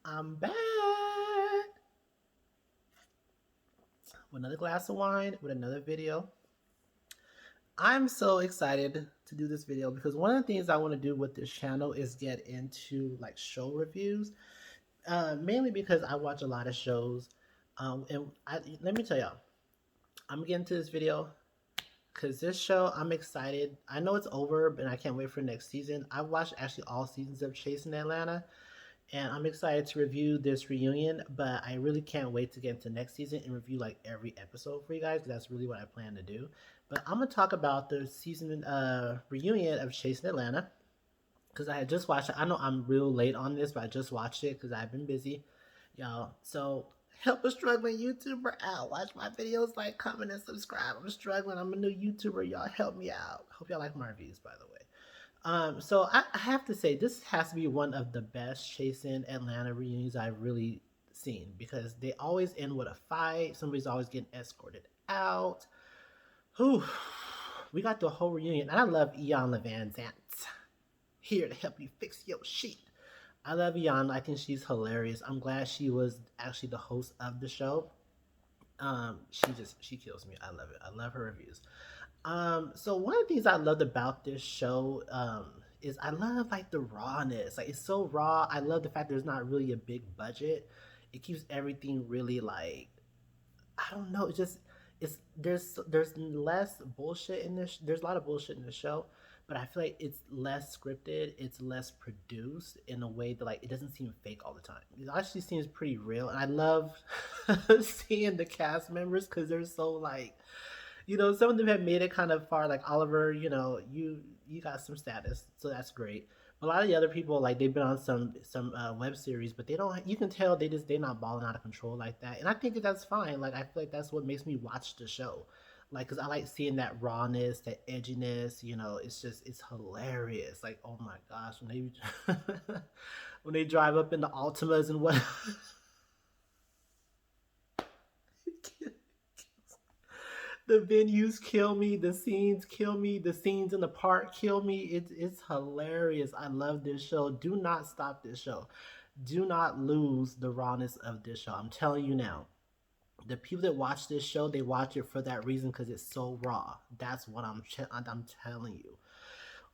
I'm back with another glass of wine with another video. I'm so excited to do this video because one of the things I want to do with this channel is get into like show reviews, mainly because I watch a lot of shows. Let me tell y'all, I'm getting to this video because this show I'm excited. I know it's over, but I can't wait for next season. I've watched actually all seasons of Chasing Atlanta, and I'm excited to review this reunion, but I really can't wait to get into next season and review like every episode for you guys because that's really what I plan to do. But I'm gonna talk about the season reunion of Chasing Atlanta because I had just watched it. I know I'm real late on this, but I just watched it because I've been busy, y'all. So help a struggling YouTuber out. Watch my videos, like, comment, and subscribe. I'm struggling. I'm a new YouTuber. Y'all help me out. Hope y'all like my reviews, by the way. So I have to say this has to be one of the best Chasing Atlanta reunions I've really seen because they always end with a fight. Somebody's always getting escorted out. Whew. We got the whole reunion, and I love Ian Van Zant here to help you fix your shit. I love Ian. I think she's hilarious. I'm glad she was actually the host of the show. She kills me. I love it. I love her reviews. So one of the things I loved about this show, is I love like the rawness. Like it's so raw. I love the fact there's not really a big budget. It keeps everything really like I don't know. It's just it's there's less bullshit in this. There's a lot of bullshit in the show, but I feel like it's less scripted. It's less produced in a way that like it doesn't seem fake all the time. It actually seems pretty real, and I love seeing the cast members because they're so like some of them have made it kind of far. Like Oliver, you got some status, so that's great. A lot of the other people, like they've been on some web series, but they don't. You can tell they're not balling out of control like that, and I think that that's fine. Like I feel like that's what makes me watch the show, like because I like seeing that rawness, that edginess. It's hilarious. Like oh my gosh, when they when they drive up in the Altimas and what. The venues kill me, the scenes kill me, the scenes in the park kill me. It's hilarious. I love this show. Do not stop this show. Do not lose the rawness of this show. I'm telling you now. The people that watch this show, they watch it for that reason because it's so raw. That's what I'm telling you.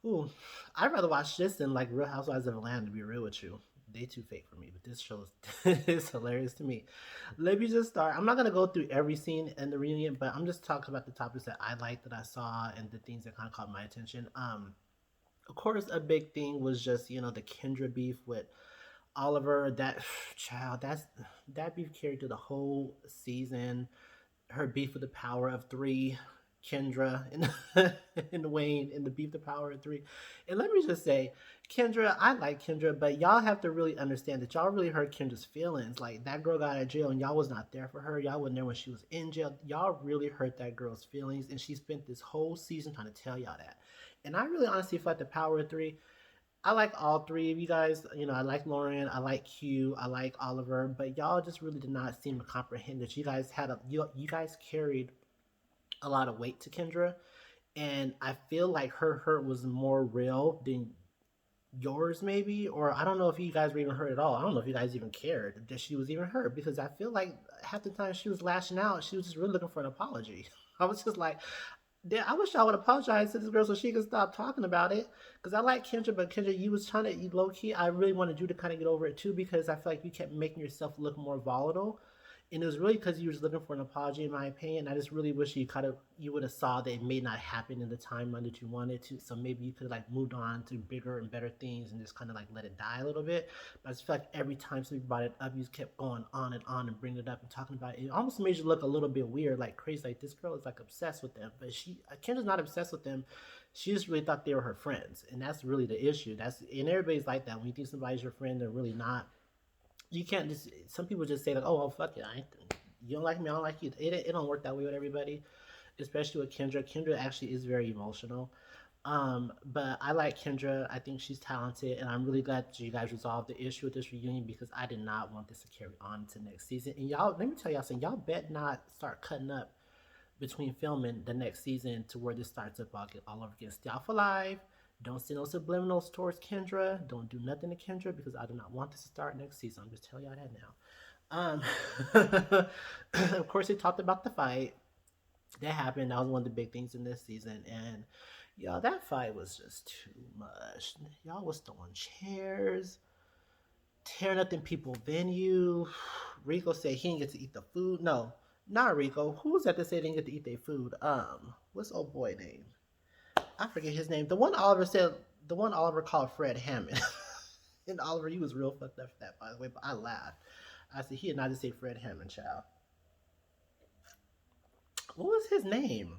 Ooh, I'd rather watch this than like Real Housewives of Atlanta. To be real with you, they too fake for me. But this show is hilarious to me. Let me just start. I'm not gonna go through every scene in the reunion, but I'm just talking about the topics that I liked that I saw and the things that kind of caught my attention. Of course, a big thing was just the Kendra beef with Oliver. That child, that beef carried through the whole season. Her beef with the Power of Three, Kendra and Wayne, and the beef the Power of Three. And let me just say, Kendra, I like Kendra, but y'all have to really understand that y'all really hurt Kendra's feelings. Like that girl got out of jail and y'all was not there for her. Y'all wasn't there when she was in jail. Y'all really hurt that girl's feelings, and she spent this whole season trying to tell y'all that. And I really honestly feel like the Power of Three. I like all three of you guys. I like Lauren, I like Q, I like Oliver, but y'all just really did not seem to comprehend that you guys carried a lot of weight to Kendra, and I feel like her hurt was more real than yours, maybe. Or I don't know if you guys were even hurt at all. I don't know if you guys even cared that she was even hurt because I feel like half the time she was lashing out, she was just really looking for an apology. I was just like, I wish I would apologize to this girl so she could stop talking about it. Because I like Kendra, but Kendra, you was trying to you low key. I really wanted you to kind of get over it too because I feel like you kept making yourself look more volatile, and it was really because you was looking for an apology, in my opinion. I just really wish you would have saw that it may not happen in the timeline that you wanted to. So maybe you could like moved on to bigger and better things and just kind of like let it die a little bit. But I just feel like every time somebody brought it up, you just kept going on and bringing it up and talking about it. It almost made you look a little bit weird, like crazy. Like this girl is like obsessed with them, but Kendra's not obsessed with them. She just really thought they were her friends, and that's really the issue. And everybody's like that. When you think somebody's your friend, they're really not. You can't just some people just say like, oh well, fuck it, you don't like me, I don't like you. It don't work that way with everybody, especially with Kendra. Kendra actually is very emotional. But I like Kendra. I think she's talented, and I'm really glad that you guys resolved the issue with this reunion because I did not want this to carry on to next season. And y'all, let me tell y'all something. Y'all bet not start cutting up between filming the next season to where this starts up all over against. Y'all for live. Don't send no subliminals towards Kendra. Don't do nothing to Kendra because I do not want this to start next season. I'm just telling y'all that now. Of course, they talked about the fight that happened. That was one of the big things in this season, and y'all, that fight was just too much. Y'all was throwing chairs, tearing up in people's venue. Rico said he didn't get to eat the food. No, not Rico. Who was that said they didn't get to eat their food? What's the old boy name? I forget his name. The one Oliver called Fred Hammond. And Oliver, you was real fucked up for that, by the way. But I laughed. I said he did not just say Fred Hammond, child. What was his name?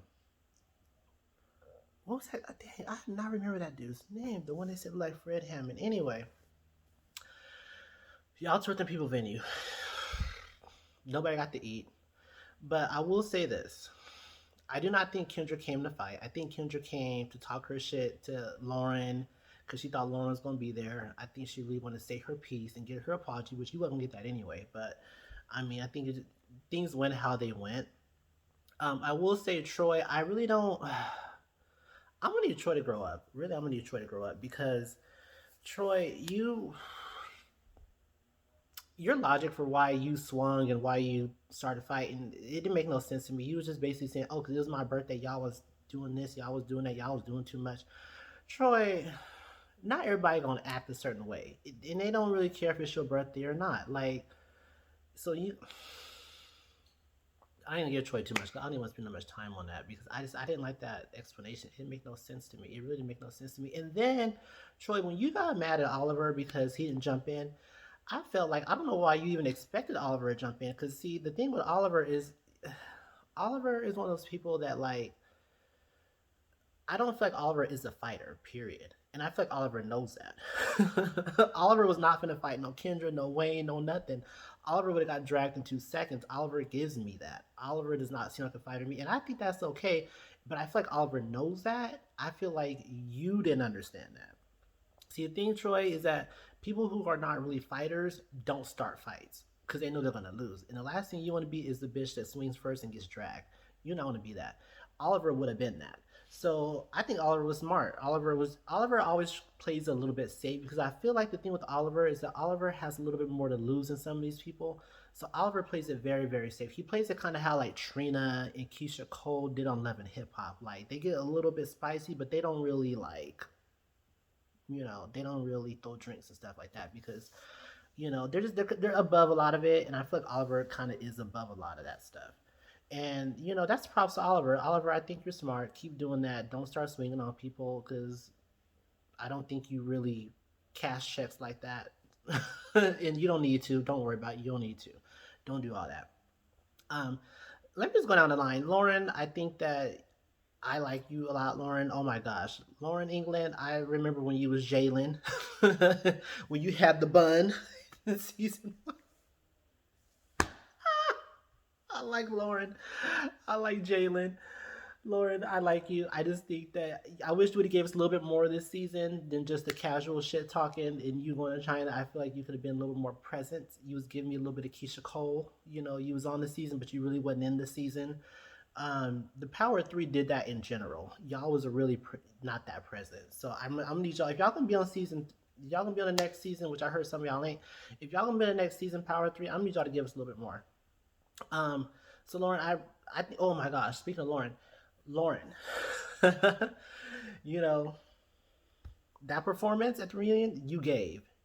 What was that? Dang, I do not remember that dude's name. The one they said like Fred Hammond. Anyway, y'all took the people venue. Nobody got to eat. But I will say this. I do not think Kendra came to fight. I think Kendra came to talk her shit to Lauren because she thought Lauren was going to be there. I think she really wanted to say her piece and get her apology, which you wasn't going to get that anyway. But, I mean, I think things went how they went. I will say, Troy, I really don't. I'm going to need Troy to grow up. Really, I'm going to need Troy to grow up because, Troy, your logic for why you swung and why you started fighting, it didn't make no sense to me. You was just basically saying, oh, because it was my birthday, y'all was doing this, y'all was doing that, y'all was doing too much. Troy, not everybody gonna act a certain way. And they don't really care if it's your birthday or not. Like, so I didn't give Troy too much. I don't even want to spend that much time on that because I didn't like that explanation. It didn't make no sense to me. It really didn't make no sense to me. And then, Troy, when you got mad at Oliver because he didn't jump in, I felt like I don't know why you even expected Oliver to jump in. Because see, the thing with Oliver is, Oliver is one of those people that like. I don't feel like Oliver is a fighter. Period. And I feel like Oliver knows that. Oliver was not gonna fight no Kendra, no Wayne, no nothing. Oliver would have got dragged in 2 seconds. Oliver gives me that. Oliver does not seem like a fighter to me, and I think that's okay. But I feel like Oliver knows that. I feel like you didn't understand that. See, the thing, Troy, is that people who are not really fighters don't start fights because they know they're gonna lose. And the last thing you want to be is the bitch that swings first and gets dragged. You don't want to be that. Oliver would have been that. So I think Oliver was smart. Oliver always plays a little bit safe because I feel like the thing with Oliver is that Oliver has a little bit more to lose than some of these people. So Oliver plays it very, very safe. He plays it kind of how like Trina and Keisha Cole did on Love and Hip Hop. Like they get a little bit spicy, but they don't really like they don't really throw drinks and stuff like that because they're above a lot of it, and I feel like Oliver kind of is above a lot of that stuff. And that's props to Oliver. Oliver, I think you're smart. Keep doing that. Don't start swinging on people because I don't think you really cash checks like that, and you don't need to. Don't worry about it. You don't need to. Don't do all that. Um, Let me just go down the line. Lauren, I think that I like you a lot, Lauren. Oh my gosh, Lauren England. I remember when you was Jalen, when you had the bun in season. I like Lauren. I like Jalen. Lauren, I like you. I just think that I wish you would have gave us a little bit more this season than just the casual shit talking and you going to China. I feel like you could have been a little more present. You was giving me a little bit of Keisha Cole. You was on the season, but you really wasn't in the season. The Power Three did that in general. Y'all was a really not that present. So I'm gonna need y'all. If y'all gonna be on season, y'all gonna be on the next season, which I heard some of y'all ain't. If y'all gonna be on the next season, Power Three, I'm gonna need y'all to give us a little bit more. Um, so Lauren, I think. Oh my gosh, speaking of Lauren, you know that performance at the reunion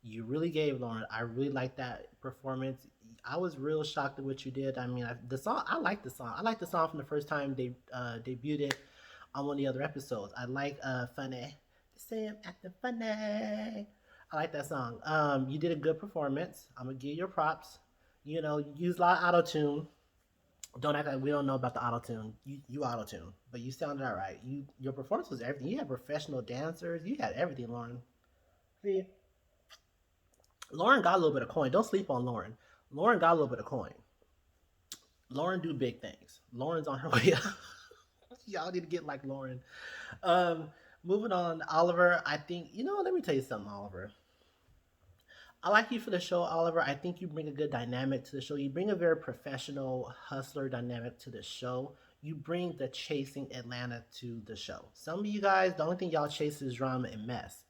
you really gave Lauren. I really like that performance. I was real shocked at what you did. I mean, the song. I like the song. I like the song from the first time they debuted it on one of the other episodes. I like "Funny." Say I'm acting funny. I like that song. You did a good performance. I'm gonna give you your props. You use a lot of auto tune. Don't act like we don't know about the auto tune. You auto tune, but you sounded all right. Your performance was everything. You had professional dancers. You had everything, Lauren. See, Lauren got a little bit of coin. Don't sleep on Lauren. Lauren got a little bit of coin. Lauren do big things. Lauren's on her way up. Y'all need to get like Lauren. Um, Moving on, Oliver. I think Let me tell you something, Oliver. I like you for the show, Oliver. I think you bring a good dynamic to the show. You bring a very professional hustler dynamic to the show. you bring the chasing Atlanta to the show. Some of you guys, the only thing y'all chase is drama and mess.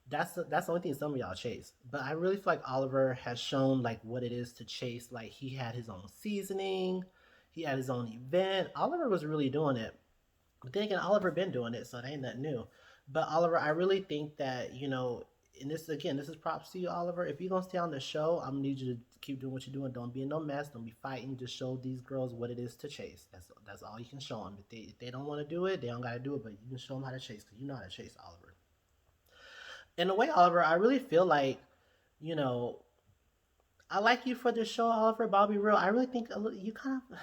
That's the only thing some of y'all chase. But I really feel like Oliver has shown like what it is to chase. Like he had his own seasoning, he had his own event. Oliver was really doing it. But then again, Oliver been doing it, so it ain't nothing new. But Oliver, I really think that and this again, this is props to you, Oliver. If you're gonna stay on the show, I'm gonna need you to keep doing what you're doing. Don't be in no mess. Don't be fighting. Just show these girls what it is to chase. That's all you can show them. If they don't want to do it, they don't gotta do it. But you can show them how to chase because you know how to chase, Oliver. In a way, Oliver, I really feel like you know I like you for this show, Oliver. But I'll be real. I really think you kind of.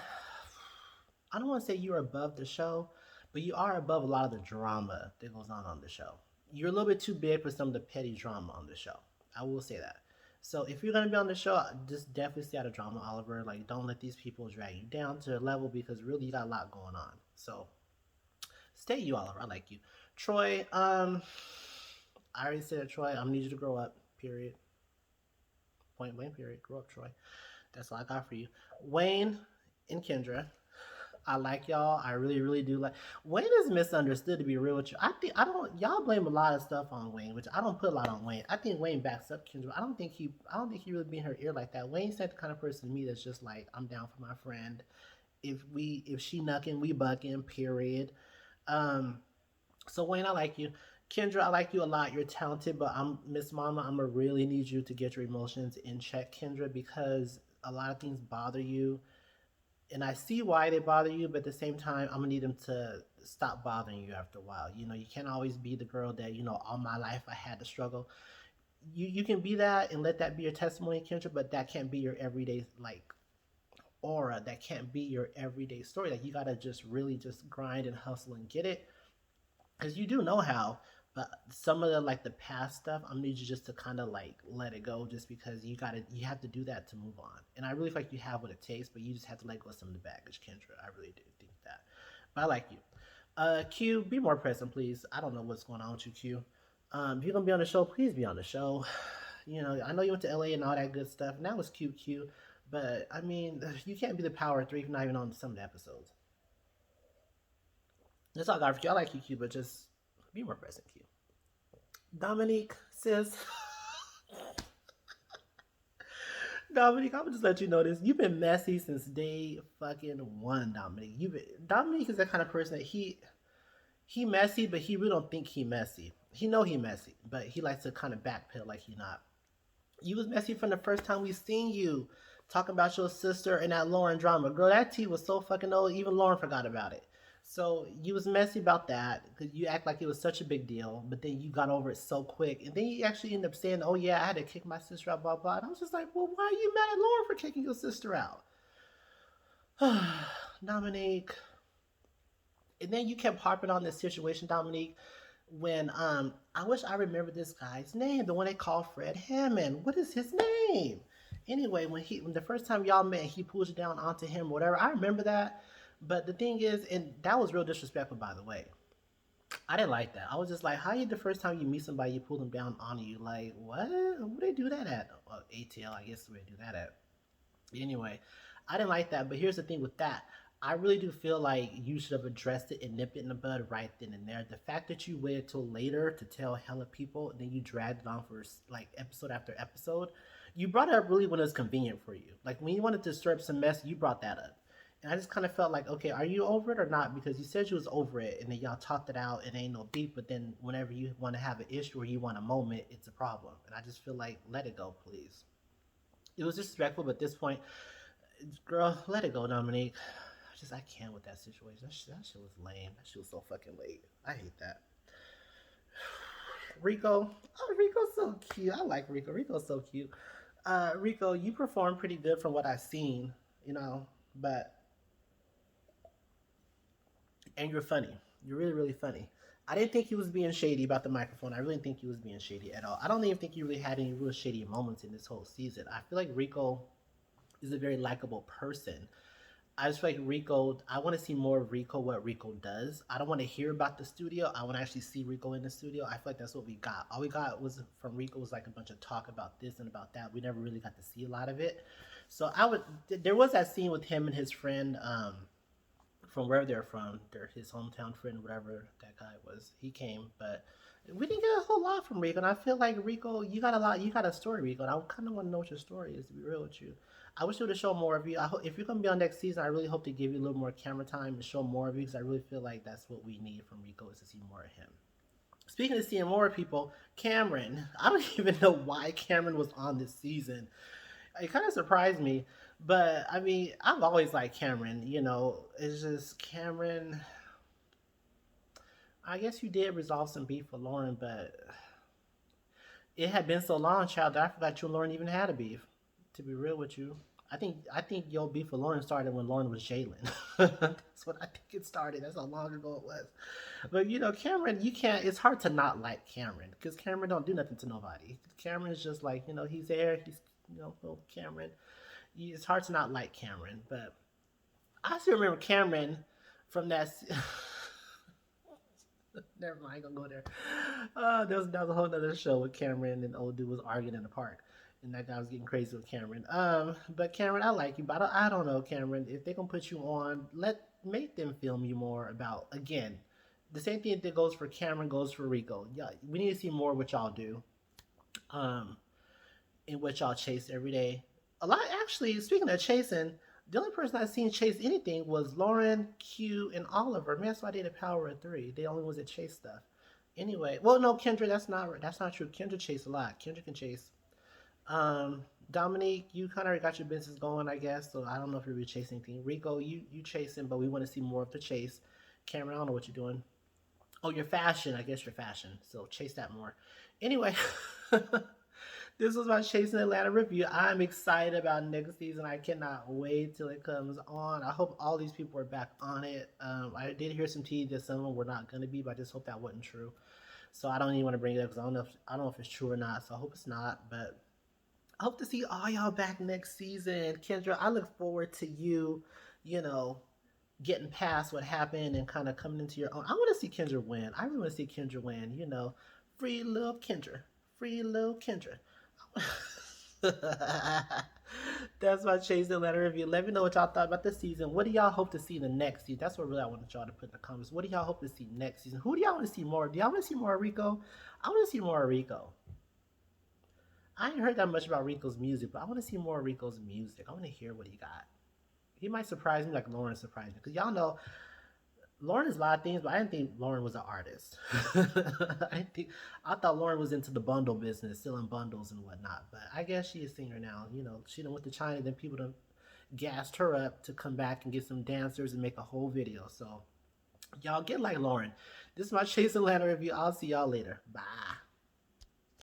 I don't want to say you're above the show, but you are above a lot of the drama that goes on the show. You're a little bit too big for some of the petty drama on the show. I will say that. So if you're gonna be on the show, just definitely stay out of drama, Oliver. Like, don't let these people drag you down to their level because really you got a lot going on. So stay you, Oliver. I like you, Troy. I already said it, Troy. I'm gonna need you to grow up. Period. Point blank. Period. Grow up, Troy. That's all I got for you. Wayne and Kendra. I like y'all. I really, really do like. Wayne is misunderstood, to be real with you. I don't. Y'all blame a lot of stuff on Wayne, which I don't put a lot on Wayne. I think Wayne backs up Kendra. I don't think he really be in her ear like that. Wayne's not the kind of person to me that's just like, I'm down for my friend. If she knucking, we bucking. Period. Um. So Wayne, I like you. Kendra, I like you a lot. You're talented, but I'm Miss Mama. I'm gonna really need you to get your emotions in check, Kendra, because a lot of things bother you and I see why they bother you, but at the same time, I'm gonna need them to stop bothering you after a while. You can't always be the girl that all my life I had to struggle. You can be that and let that be your testimony, Kendra, but that can't be your everyday like aura. That can't be your everyday story. Like you gotta just really just grind and hustle and get it, because you do know how. But some of the like the past stuff, I'm gonna need you just to kind of like let it go, just because you have to do that to move on. And I really feel like you have what it takes, but you just have to let go of some of the baggage, Kendra. I really do think that. But I like you. Q, be more present, please. I don't know what's going on with you, Q. If you're gonna be on the show, please be on the show. I know you went to LA and all that good stuff, and that was cute, Q. But I mean, you can't be the power of three if you're not even on some of the episodes. That's all I got for you. I like you, Q, but just be more present, Q. Dominique says, Dominique, I'm gonna just let you know this. You've been messy since day fucking one, Dominique. Dominique is that kind of person that he messy, but he really don't think he messy. He know he messy, but he likes to kind of backpedal like he not. You was messy from the first time we seen you talking about your sister and that Lauren drama. Girl, that tea was so fucking old, even Lauren forgot about it. So you was messy about that because you act like it was such a big deal, but then you got over it so quick, and then you actually end up saying, "Oh yeah, I had to kick my sister out." Blah blah. And I was just like, "Well, why are you mad at Lauren for kicking your sister out?" Dominique. And then you kept harping on this situation, Dominique. When I wish I remember this guy's name, the one they call Fred Hammond. What is his name? Anyway, when the first time y'all met, he pulled you down onto him, whatever. I remember that. But the thing is, and that was real disrespectful, by the way. I didn't like that. I was just like, how you the first time you meet somebody, you pull them down on you? Like, what? Where they do that at? ATL, I guess where they do that at. Anyway, I didn't like that. But here's the thing with that. I really do feel like you should have addressed it and nipped it in the bud right then and there. The fact that you waited till later to tell hella people, and then you dragged it on for like episode after episode, you brought it up really when it was convenient for you. Like when you wanted to stir up some mess, you brought that up. And I just kind of felt like, okay, are you over it or not? Because you said you was over it, and then y'all talked it out, and ain't no beef. But then whenever you want to have an issue or you want a moment, it's a problem. And I just feel like, let it go, please. It was disrespectful, but at this point, girl, let it go, Dominique. I can't with that situation. That shit was lame. That shit was so fucking late. I hate that. Rico, oh Rico's so cute. I like Rico. Rico's so cute. Rico, you performed pretty good from what I've seen, but and you're funny. You're really, really funny. I didn't think he was being shady about the microphone. I really didn't think he was being shady at all. I don't even think he really had any real shady moments in this whole season. I feel like Rico is a very likable person. I just feel like Rico, I want to see more of Rico, what Rico does. I don't want to hear about the studio. I want to actually see Rico in the studio. I feel like that's what we got. All we got was from Rico was like a bunch of talk about this and about that. We never really got to see a lot of it. So there was that scene with him and his friend, from where they're from. They're his hometown friend, whatever that guy was. He came, but we didn't get a whole lot from Rico. And I feel like Rico, you got a lot. You got a story, Rico. And I kind of want to know what your story is. To be real with you, I wish you would show more of you. If you're gonna be on next season, I really hope to give you a little more camera time and show more of you because I really feel like that's what we need from Rico is to see more of him. Speaking of seeing more people, Cameron. I don't even know why Cameron was on this season. It kind of surprised me, but I mean, I've always liked Cameron. It's just Cameron. I guess you did resolve some beef with Lauren, but it had been so long, child, that I forgot you and Lauren even had a beef. To be real with you, I think your beef with Lauren started when Lauren was Jalen. That's what I think it started. That's how long ago it was. But Cameron, you can't. It's hard to not like Cameron because Cameron don't do nothing to nobody. Cameron is just like he's there. He's little Cameron. It's hard to not like Cameron, but I still remember Cameron from that. Never mind, I'm gonna go there. That was a whole other show with Cameron and the old dude was arguing in the park, and that guy was getting crazy with Cameron. But Cameron, I like you, but I don't know, Cameron. If they gonna put you on, make them film you more about again. The same thing that goes for Cameron goes for Rico. Yeah, we need to see more what y'all do. Um, in what y'all chase every day. A lot, actually. Speaking of chasing, the only person I've seen chase anything was Lauren, Q, and Oliver. Man, that's why they did Power of Three. They the only ones that chase stuff. Anyway, well, no, Kendra, that's not true. Kendra chased a lot. Kendra can chase. Dominique, you kind of got your business going, I guess. So I don't know if you're really chasing anything. Rico, you chasing, but we want to see more of the chase. Cameron, I don't know what you're doing. Oh, your fashion. I guess your fashion. So chase that more. Anyway, this was my Chasing Atlanta review. I'm excited about next season. I cannot wait till it comes on. I hope all these people are back on it. I did hear some tea that some of them were not going to be, but I just hope that wasn't true. So I don't even want to bring it up because I don't know if it's true or not. So I hope it's not. But I hope to see all y'all back next season. Kendra, I look forward to you. You know, getting past what happened and kind of coming into your own. I want to see Kendra win. I really want to see Kendra win. Free little Kendra. Free little Kendra. That's my Chase the Letter review. Let me know what y'all thought about this season. What do y'all hope to see in the next season? That's what really I wanted y'all to put in the comments. What do y'all hope to see next season? Who do y'all want to see more? Do y'all want to see more Rico? I want to see more Rico. I ain't heard that much about Rico's music, but I want to see more Rico's music. I want to hear what he got. He might surprise me like Lauren surprised me. Because y'all know Lauren is a lot of things, but I didn't think Lauren was an artist. I thought Lauren was into the bundle business, selling bundles and whatnot. But I guess she is a singer now. She done went to China, then people done gassed her up to come back and get some dancers and make a whole video. So y'all get like Lauren. This is my Chase Atlanta review. I'll see y'all later. Bye.